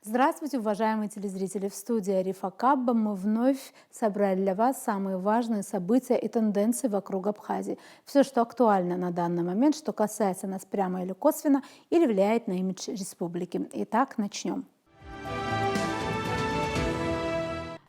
Здравствуйте, уважаемые телезрители! В студии Арифа Кабба мы вновь собрали для вас самые важные события и тенденции вокруг Абхазии. Все, что актуально на данный момент, что касается нас прямо или косвенно, или влияет на имидж республики. Итак, начнем.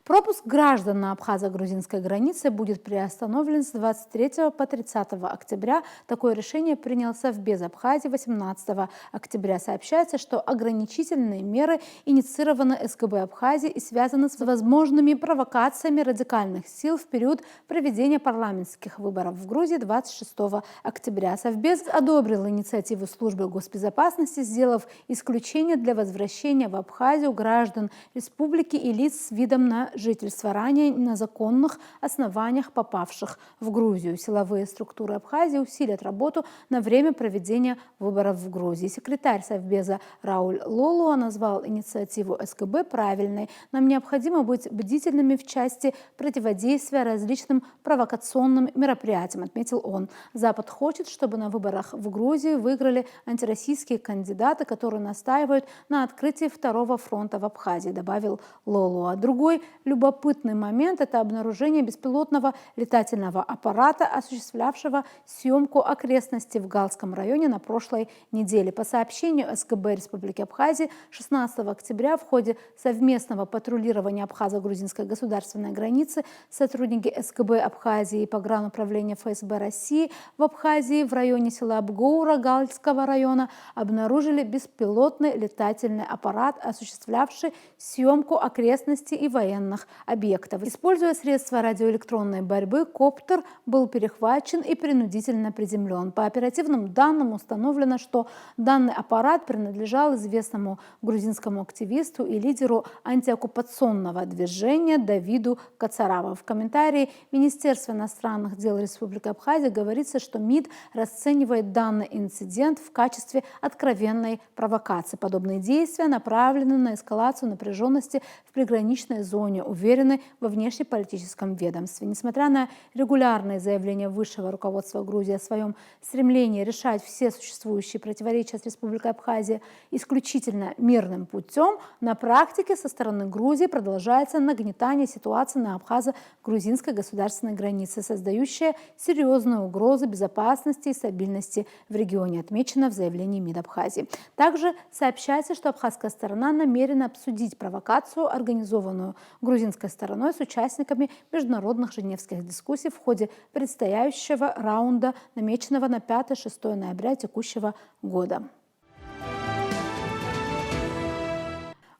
Пропуск граждан на абхазо-грузинской границе будет приостановлен с 23 по 30 октября. Такое решение принял Совбез Абхазии 18 октября. Сообщается, что ограничительные меры инициированы СГБ Абхазии и связаны с возможными провокациями радикальных сил в период проведения парламентских выборов в Грузии 26 октября. Совбез одобрил инициативу службы госбезопасности, сделав исключение для возвращения в Абхазию граждан республики и лиц с видом на жительства, ранее на законных основаниях попавших в Грузию. Силовые структуры Абхазии усилят работу на время проведения выборов в Грузии. Секретарь Совбеза Рауль Лолуа назвал инициативу СГБ правильной. Нам необходимо быть бдительными в части противодействия различным провокационным мероприятиям, отметил он. Запад хочет, чтобы на выборах в Грузии выиграли антироссийские кандидаты, которые настаивают на открытии второго фронта в Абхазии, добавил Лолуа. Другой любопытный момент – это обнаружение беспилотного летательного аппарата, осуществлявшего съемку окрестностей в Галском районе на прошлой неделе. По сообщению СГБ Республики Абхазии 16 октября в ходе совместного патрулирования абхазо-грузинской государственной границы сотрудники СГБ Абхазии и погрануправления ФСБ России в Абхазии в районе села Абгоура Галского района обнаружили беспилотный летательный аппарат, осуществлявший съемку окрестностей и военных объектов. Используя средства радиоэлектронной борьбы, коптер был перехвачен и принудительно приземлен. По оперативным данным установлено, что данный аппарат принадлежал известному грузинскому активисту и лидеру антиоккупационного движения Давиду Кацараву. В комментарии Министерства иностранных дел Республики Абхазия говорится, что МИД расценивает данный инцидент в качестве откровенной провокации. Подобные действия направлены на эскалацию напряженности в приграничной зоне, уверены во внешнеполитическом ведомстве. Несмотря на регулярные заявления высшего руководства Грузии о своем стремлении решать все существующие противоречия с Республикой Абхазия исключительно мирным путем, на практике со стороны Грузии продолжается нагнетание ситуации на абхазо-грузинской государственной границе, создающая серьезную угрозу безопасности и стабильности в регионе, отмечено в заявлении МИД Абхазии. Также сообщается, что абхазская сторона намерена обсудить провокацию, организованную грузинской стороной с участниками международных женевских дискуссий в ходе предстоящего раунда, намеченного на 5-6 ноября текущего года.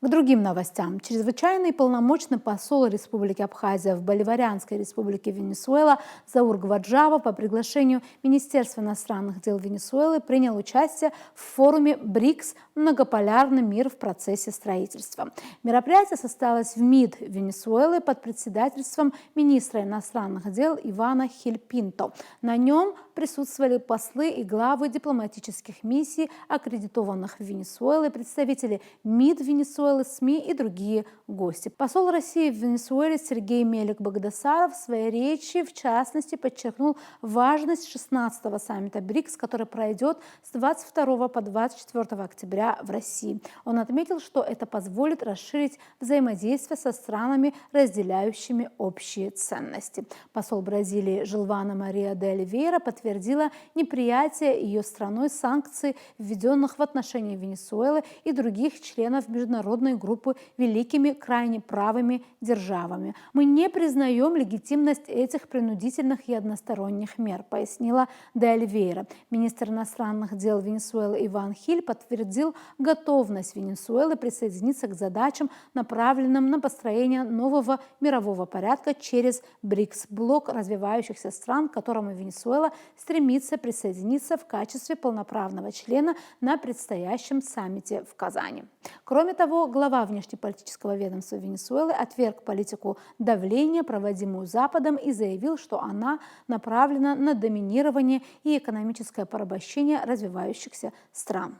К другим новостям. Чрезвычайный полномочный посол Республики Абхазия в Боливарианской Республике Венесуэла Заур Гваджава по приглашению Министерства иностранных дел Венесуэлы принял участие в форуме БРИКС «Многополярный мир в процессе строительства». Мероприятие состоялось в МИД Венесуэлы под председательством министра иностранных дел Ивана Хильпинто. На нем присутствовали послы и главы дипломатических миссий, аккредитованных в Венесуэле, представители МИД Венесуэлы, СМИ и другие гости. Посол России в Венесуэле Сергей Мелик-Багдасаров в своей речи, в частности, подчеркнул важность 16-го саммита БРИКС, который пройдет с 22 по 24 октября в России. Он отметил, что это позволит расширить взаимодействие со странами, разделяющими общие ценности. Посол Бразилии Жилвана Мария де Оливейра подтвердила неприятие ее страной санкций, введенных в отношении Венесуэлы и других членов международной группы великими крайне правыми державами. Мы не признаем легитимность этих принудительных и односторонних мер, пояснила де Оливейра. Министр иностранных дел Венесуэлы Иван Хиль подтвердил готовность Венесуэлы присоединиться к задачам, направленным на построение нового мирового порядка через БРИКС, блок развивающихся стран, к которому Венесуэла стремится присоединиться в качестве полноправного члена на предстоящем саммите в Казани. Кроме того, глава внешнеполитического ведомства Венесуэлы отверг политику давления, проводимую Западом, и заявил, что она направлена на доминирование и экономическое порабощение развивающихся стран.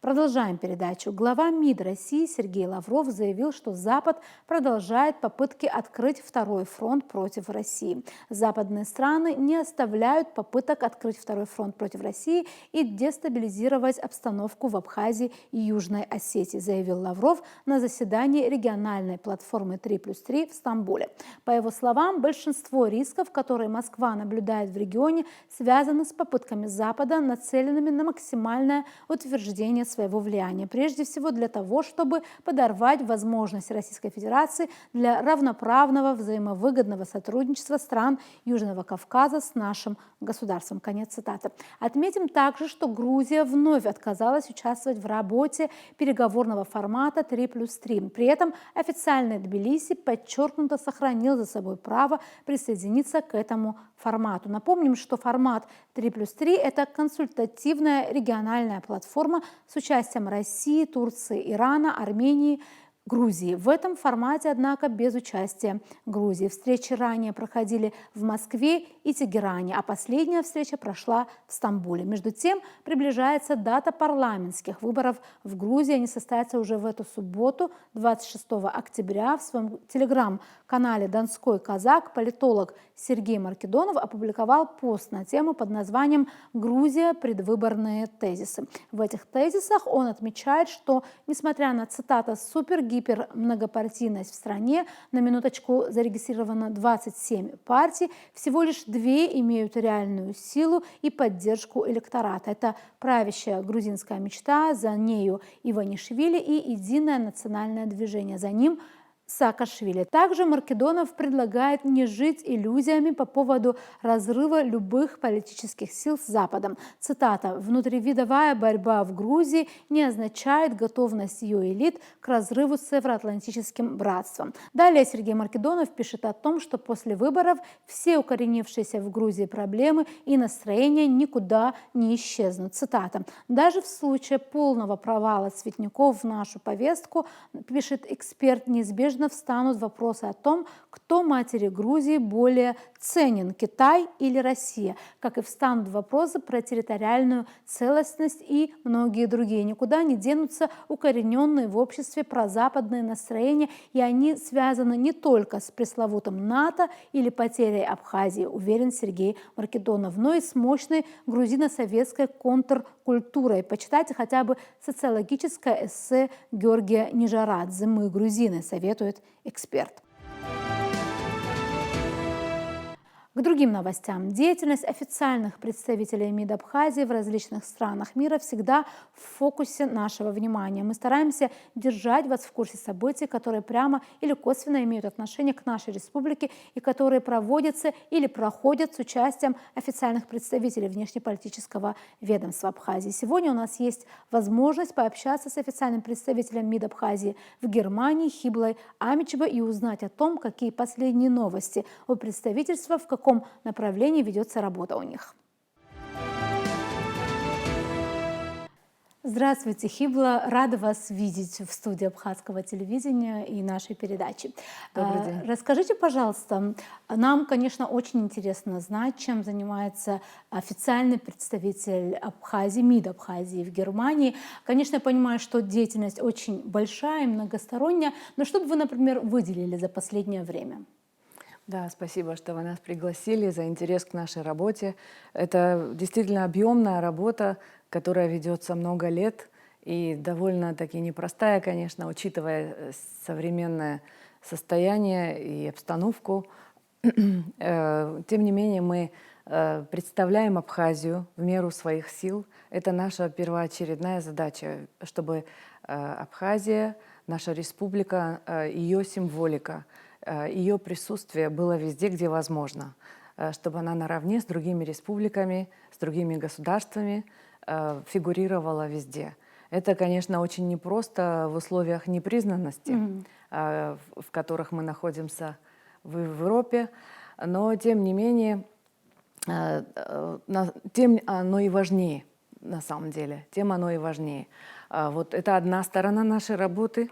Продолжаем передачу. Глава МИД России Сергей Лавров заявил, что Запад продолжает попытки открыть второй фронт против России. Западные страны не оставляют попыток открыть второй фронт против России и дестабилизировать обстановку в Абхазии и Южной Осетии, заявил Лавров на заседании региональной платформы 3+3 в Стамбуле. По его словам, большинство рисков, которые Москва наблюдает в регионе, связаны с попытками Запада, нацеленными на максимальное утверждение своего влияния, прежде всего для того, чтобы подорвать возможность Российской Федерации для равноправного взаимовыгодного сотрудничества стран Южного Кавказа с нашим государством. Конец цитаты. Отметим также, что Грузия вновь отказалась участвовать в работе переговорного формата 3+3. При этом официальный Тбилиси подчеркнуто сохранил за собой право присоединиться к этому формату. Напомним, что формат 3+3 – это консультативная региональная платформа с участием России, Турции, Ирана, Армении, Грузии. В этом формате, однако, без участия Грузии. Встречи ранее проходили в Москве и Тегеране, а последняя встреча прошла в Стамбуле. Между тем, приближается дата парламентских выборов в Грузии. Они состоятся уже в эту субботу, 26 октября. В своем телеграм-канале «Донской казак» политолог Сергей Маркедонов опубликовал пост на тему под названием «Грузия. Предвыборные тезисы». В этих тезисах он отмечает, что, несмотря на, цитата, «супер-гипер-многопартийность в стране», на минуточку зарегистрировано 27 партий, всего лишь 2 имеют реальную силу и поддержку электората. Это правящая грузинская мечта, за нею Иванишвили, и единое национальное движение, за ним Саакашвили. Также Маркедонов предлагает не жить иллюзиями по поводу разрыва любых политических сил с Западом. Цитата: «Внутривидовая борьба в Грузии не означает готовность ее элит к разрыву с евроатлантическим братством». Далее Сергей Маркедонов пишет о том, что после выборов все укоренившиеся в Грузии проблемы и настроения никуда не исчезнут. Цитата: «Даже в случае полного провала цветников в нашу повестку, пишет эксперт, неизбежно встанут вопросы о том, кто матери Грузии более ценен – Китай или Россия, как и встанут вопросы про территориальную целостность и многие другие. Никуда не денутся укорененные в обществе прозападные настроения, и они связаны не только с пресловутым НАТО или потерей Абхазии, уверен Сергей Маркедонов, но и с мощной грузино-советской контркультурой. Почитайте хотя бы социологическое эссе Георгия Нижарадзе «Мы грузины», советует эксперт. К другим новостям. Деятельность официальных представителей МИД Абхазии в различных странах мира всегда в фокусе нашего внимания. Мы стараемся держать вас в курсе событий, которые прямо или косвенно имеют отношение к нашей республике и которые проводятся или проходят с участием официальных представителей внешнеполитического ведомства Абхазии. Сегодня у нас есть возможность пообщаться с официальным представителем МИД Абхазии в Германии Хиблой Амичбо и узнать о том, какие последние новости у представительства, в каком направлении ведется работа у них. Здравствуйте, Хибла. Рада вас видеть в студии Абхазского телевидения и нашей передачи. Добрый день. Расскажите, пожалуйста, нам, конечно, очень интересно знать, чем занимается официальный представитель Абхазии, МИД Абхазии в Германии. Конечно, я понимаю, что деятельность очень большая и многосторонняя, но что бы вы, например, выделили за последнее время? Да, спасибо, что вы нас пригласили, за интерес к нашей работе. Это действительно объемная работа, которая ведется много лет и довольно-таки непростая, конечно, учитывая современное состояние и обстановку. Тем не менее, мы представляем Абхазию в меру своих сил. Это наша первоочередная задача, чтобы Абхазия, наша республика, ее символика, ее присутствие было везде, где возможно, чтобы она наравне с другими республиками, с другими государствами фигурировала везде. Это, конечно, очень непросто в условиях непризнанности, в которых мы находимся в Европе, но, тем не менее, тем оно и важнее, на самом деле, тем оно и важнее. Вот это одна сторона нашей работы.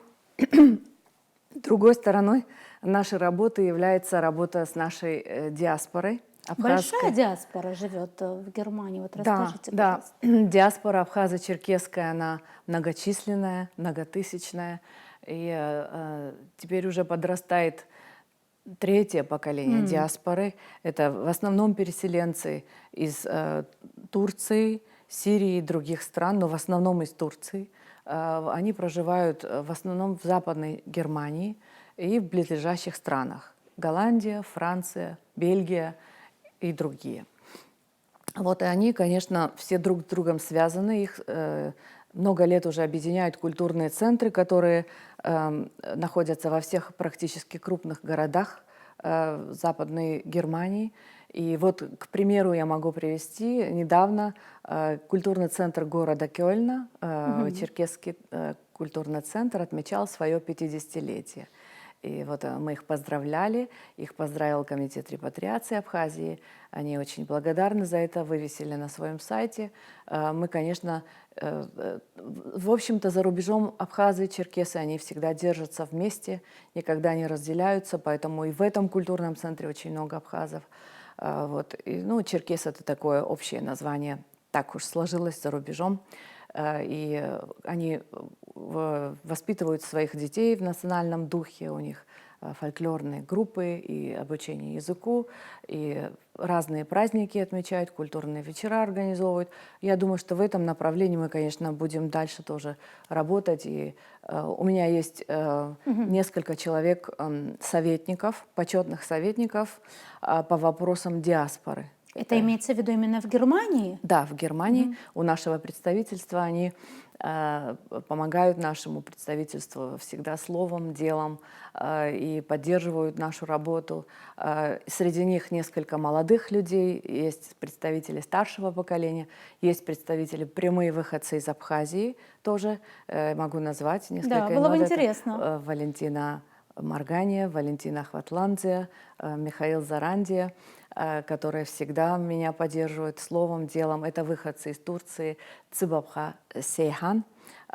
Другой стороной нашей работы является работа с нашей диаспорой, Большая абхазской. диаспора живет в Германии. Вот Да, расскажите, да, пожалуйста. диаспора абхазо-черкесская, она многочисленная, многотысячная, и теперь уже подрастает третье поколение диаспоры. Это в основном переселенцы из Турции, Сирии и других стран, но в основном из Турции. Они проживают в основном в Западной Германии и в близлежащих странах. Голландия, Франция, Бельгия и другие. Вот, и они, конечно, все друг с другом связаны. Их много лет уже объединяют культурные центры, которые находятся во всех практически крупных городах Западной Германии. И вот, к примеру, я могу привести недавно культурный центр города Кёльна, черкесский культурный центр, отмечал свое 50-летие. И вот мы их поздравляли, их поздравил комитет репатриации Абхазии. Они очень благодарны за это, вывесили на своем сайте. Мы, конечно, в общем-то, за рубежом абхазы и черкесы, они всегда держатся вместе, никогда не разделяются, поэтому и в этом культурном центре очень много абхазов. Вот. И, ну, черкес — это такое общее название, так уж сложилось за рубежом. И они воспитывают своих детей в национальном духе, у них фольклорные группы и обучение языку, и разные праздники отмечают, культурные вечера организовывают. Я думаю, что в этом направлении мы, конечно, будем дальше тоже работать. И у меня есть несколько человек, советников, почетных советников по вопросам диаспоры. Это имеется в виду именно в Германии? Да, в Германии у нашего представительства они помогают нашему представительству всегда словом, делом и поддерживают нашу работу. Среди них несколько молодых людей, есть представители старшего поколения, есть представители, прямые выходцы из Абхазии тоже, могу назвать несколько Да, имен. было бы Это, интересно. Валентина Маргания, Валентина Хватландзе, Михаил Зарандия, которые всегда меня поддерживают словом, делом. Это выходцы из Турции. Цыбабха Сейхан,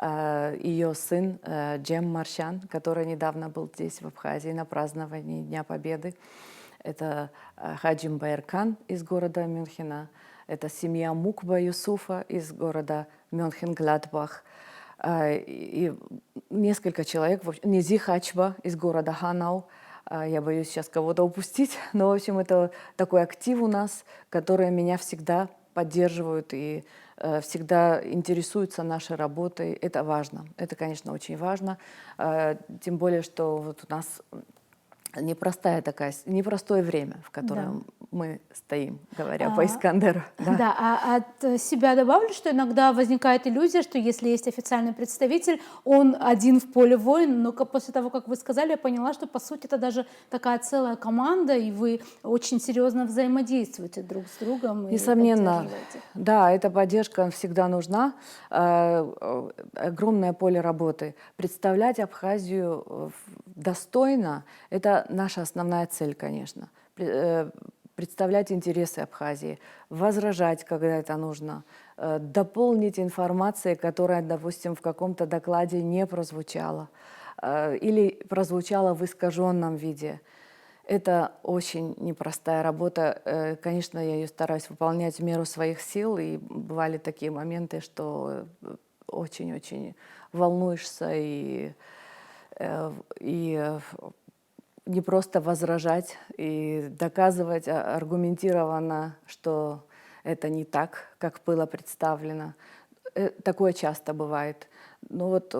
ее сын Джем Маршан, который недавно был здесь, в Абхазии, на праздновании Дня Победы. Это Хаджим Байеркан из города Мюнхена. Это семья Мукба Юсуфа из города Мюнхен-Гладбах. И несколько человек, Низи Хачба из города Ханау. Я боюсь сейчас кого-то упустить, но, в общем, это такой актив у нас, который меня всегда поддерживают и всегда интересуются нашей работой. Это важно, это, конечно, очень важно. Тем более, что вот у нас непростое время, в котором мы стоим, говоря по Искандеру. Да. Да, а от себя добавлю, что иногда возникает иллюзия, что если есть официальный представитель, он один в поле воин, но после того, как вы сказали, я поняла, что по сути это даже такая целая команда, и вы очень серьезно взаимодействуете друг с другом и Несомненно, поддерживаете. да, эта поддержка всегда нужна. Огромное поле работы. Представлять Абхазию достойно — это наша основная цель, конечно. Представлять интересы Абхазии, возражать, когда это нужно, дополнить информацией, которая, допустим, в каком-то докладе не прозвучала или прозвучала в искаженном виде. Это очень непростая работа. Конечно, я ее стараюсь выполнять в меру своих сил, и бывали такие моменты, что очень-очень волнуешься и не просто возражать и доказывать аргументированно, что это не так, как было представлено. Такое часто бывает. Ну вот,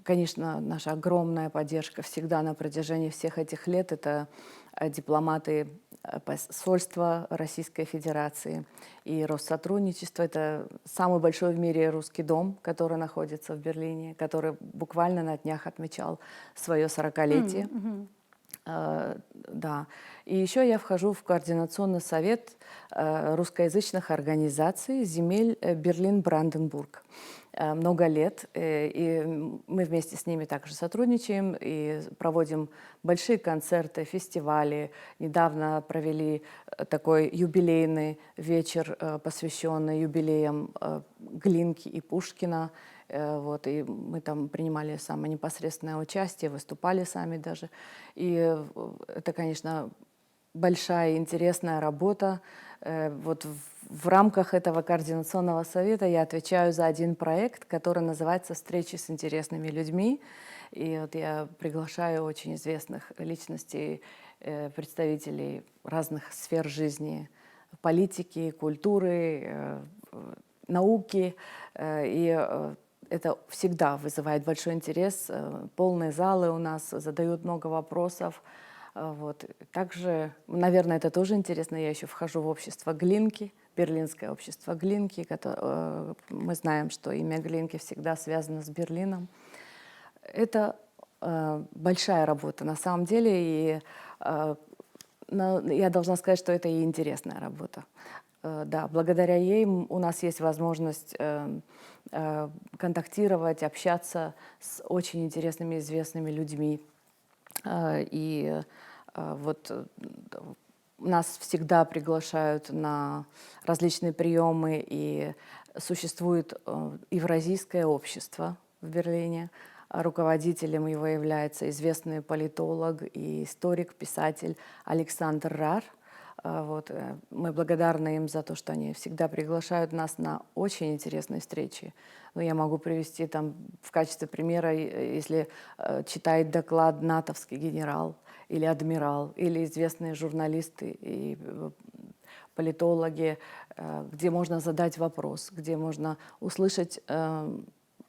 конечно, наша огромная поддержка всегда на протяжении всех этих лет — это дипломаты посольства Российской Федерации и Россотрудничества. Это самый большой в мире русский дом, который находится в Берлине, который буквально на днях отмечал свое 40-летие. Да. И еще я вхожу в координационный совет русскоязычных организаций земель Берлин-Бранденбург. Много лет, и мы вместе с ними также сотрудничаем и проводим большие концерты, фестивали. Недавно провели такой юбилейный вечер, посвященный юбилеям Глинки и Пушкина. Вот, и мы там принимали самое непосредственное участие, выступали сами даже. И это, конечно, большая интересная работа. Вот в рамках этого координационного совета я отвечаю за один проект, который называется «Встречи с интересными людьми». И вот я приглашаю очень известных личностей, представителей разных сфер жизни, политики, культуры, науки. Это всегда вызывает большой интерес. Полные залы у нас, задают много вопросов. Вот. Также, наверное, это тоже интересно, я еще вхожу в общество Глинки, Берлинское общество Глинки. Мы знаем, что имя Глинки всегда связано с Берлином. Это большая работа на самом деле, и я должна сказать, что это и интересная работа. Да, благодаря ей у нас есть возможность контактировать, общаться с очень интересными, известными людьми. Вот нас всегда приглашают на различные приемы, и существует Евразийское общество в Берлине. Руководителем его является известный политолог и историк, писатель Александр Рар. Вот. Мы благодарны им за то, что они всегда приглашают нас на очень интересные встречи. Ну, я могу привести там в качестве примера, если читает доклад натовский генерал или адмирал, или известные журналисты и политологи, где можно задать вопрос, где можно услышать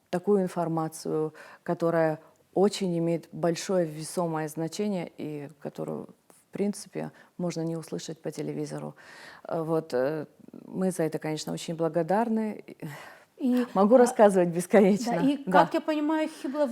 такую информацию, которая очень имеет большое весомое значение и которую, в принципе, можно не услышать по телевизору. Вот. Мы за это, конечно, очень благодарны. И, Могу рассказывать бесконечно. Да, и, как я понимаю, Хибла,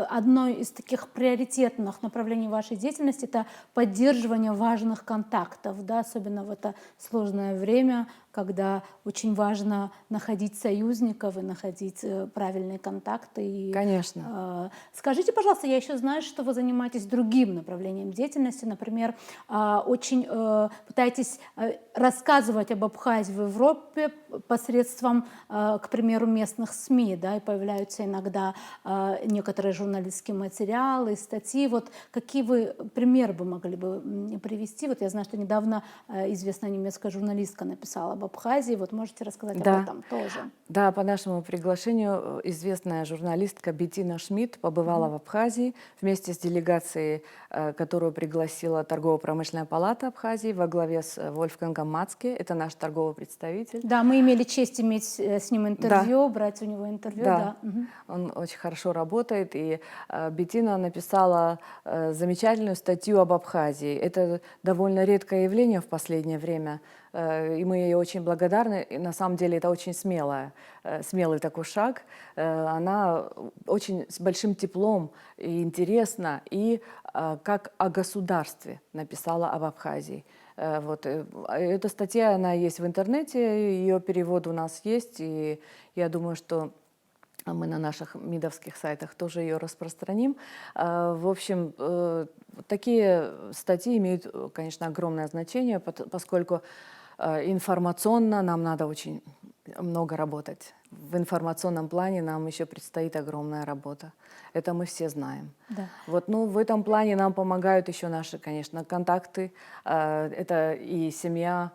одно из таких приоритетных направлений вашей деятельности — это поддерживание важных контактов, да, особенно в это сложное время, когда очень важно находить союзников и находить правильные контакты. И, конечно. Скажите, пожалуйста, я еще знаю, что вы занимаетесь другим направлением деятельности, например, очень пытаетесь рассказывать об Абхазии в Европе посредством, к примеру, местных СМИ, да, и появляются иногда некоторые журналистские материалы, статьи. Вот какие вы примеры бы могли бы привести? Вот я знаю, что недавно известная немецкая журналистка написала об Абхазии. Вот можете рассказать об этом тоже? Да, по нашему приглашению известная журналистка Беттина Шмидт побывала в Абхазии вместе с делегацией, которую пригласила Торгово-промышленная палата Абхазии во главе с Вольфгангом Мацке. Это наш торговый представитель. Да, мы имели честь иметь с ним интервью, брать у него интервью. Да. Он очень хорошо работает, и Беттина написала замечательную статью об Абхазии. Это довольно редкое явление в последнее время, и мы ей очень благодарны. И на самом деле это очень смелый такой шаг. Она очень с большим теплом и интересно, и как о государстве написала об Абхазии. Вот. Эта статья, она есть в интернете, ее перевод у нас есть, и я думаю, что мы на наших МИДовских сайтах тоже ее распространим. В общем, такие статьи имеют, конечно, огромное значение, поскольку информационно нам надо очень много работать. В информационном плане нам еще предстоит огромная работа. Это мы все знаем. Да. Вот, ну, в этом плане нам помогают еще наши, конечно, контакты. Это и семья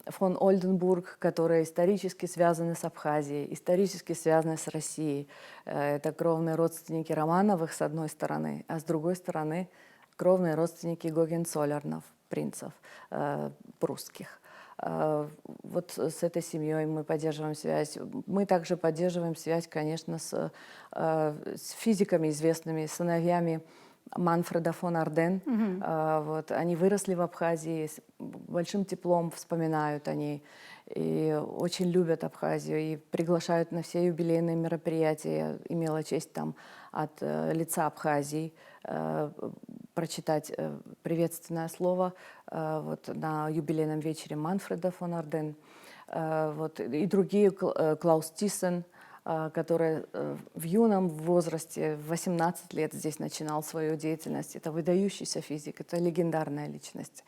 фон Ольденбург, которые исторически связаны с Абхазией, исторически связаны с Россией. Это кровные родственники Романовых, с одной стороны, а с другой стороны кровные родственники Гогенцоллернов, принцев прусских. Вот с этой семьей мы поддерживаем связь. Мы также поддерживаем связь, конечно, с физиками известными, сыновьями Манфреда фон Арден. Вот. Они выросли в Абхазии, с большим теплом вспоминают они, и очень любят Абхазию, и приглашают на все юбилейные мероприятия. Я имела честь там от лица Абхазии прочитать приветственное слово вот, на юбилейном вечере Манфреда фон Арден. Вот, и другие, Клаус Тиссен, который в юном возрасте, в 18 лет здесь начинал свою деятельность. Это выдающийся физик, это легендарная личность.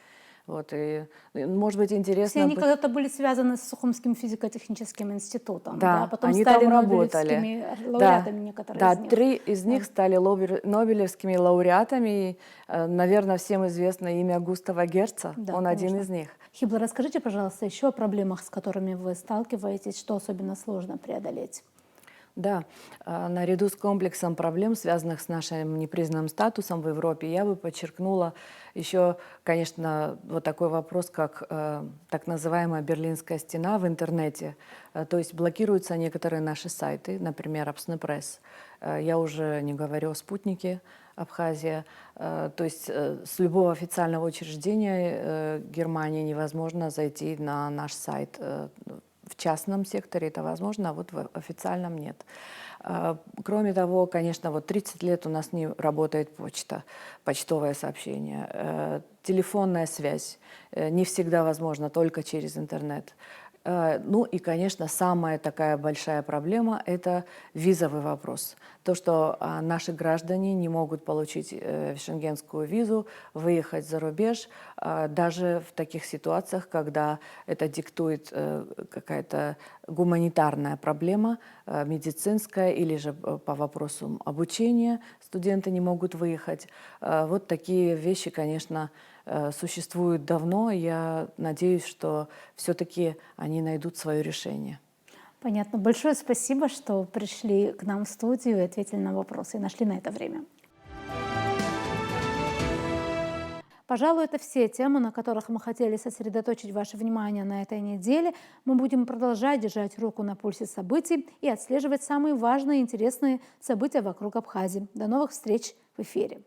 Вот, и, может быть, Все интересно... они когда-то были связаны с Сухумским физико-техническим институтом, да, Да, потом они стали там работали. нобелевскими Да, лауреатами некоторые да, из них. 3 из Да. них стали нобелевскими лауреатами. И, наверное, всем известно имя Густава Герца, Да, он один конечно. из них. Хибла, расскажите, пожалуйста, еще о проблемах, с которыми вы сталкиваетесь, что особенно сложно преодолеть. Да, наряду с комплексом проблем, связанных с нашим непризнанным статусом в Европе, я бы подчеркнула еще, конечно, вот такой вопрос, как так называемая Берлинская стена в интернете. То есть блокируются некоторые наши сайты, например, Абснепресс. Я уже не говорю о спутнике Абхазия. То есть с любого официального учреждения Германии невозможно зайти на наш сайт. В частном секторе это возможно, а вот в официальном нет. Кроме того, конечно, вот 30 лет у нас не работает почта, почтовое сообщение, телефонная связь не всегда возможна, только через интернет. Ну и, конечно, самая такая большая проблема – это визовый вопрос. То, что наши граждане не могут получить шенгенскую визу, выехать за рубеж, даже в таких ситуациях, когда это диктует какая-то гуманитарная проблема, медицинская или же по вопросу обучения студенты не могут выехать. Вот такие вещи, конечно, существуют давно. Я надеюсь, что все-таки они найдут свое решение. Понятно. Большое спасибо, что пришли к нам в студию и ответили на вопросы, и нашли на это время. Пожалуй, это все темы, на которых мы хотели сосредоточить ваше внимание на этой неделе. Мы будем продолжать держать руку на пульсе событий и отслеживать самые важные и интересные события вокруг Абхазии. До новых встреч в эфире.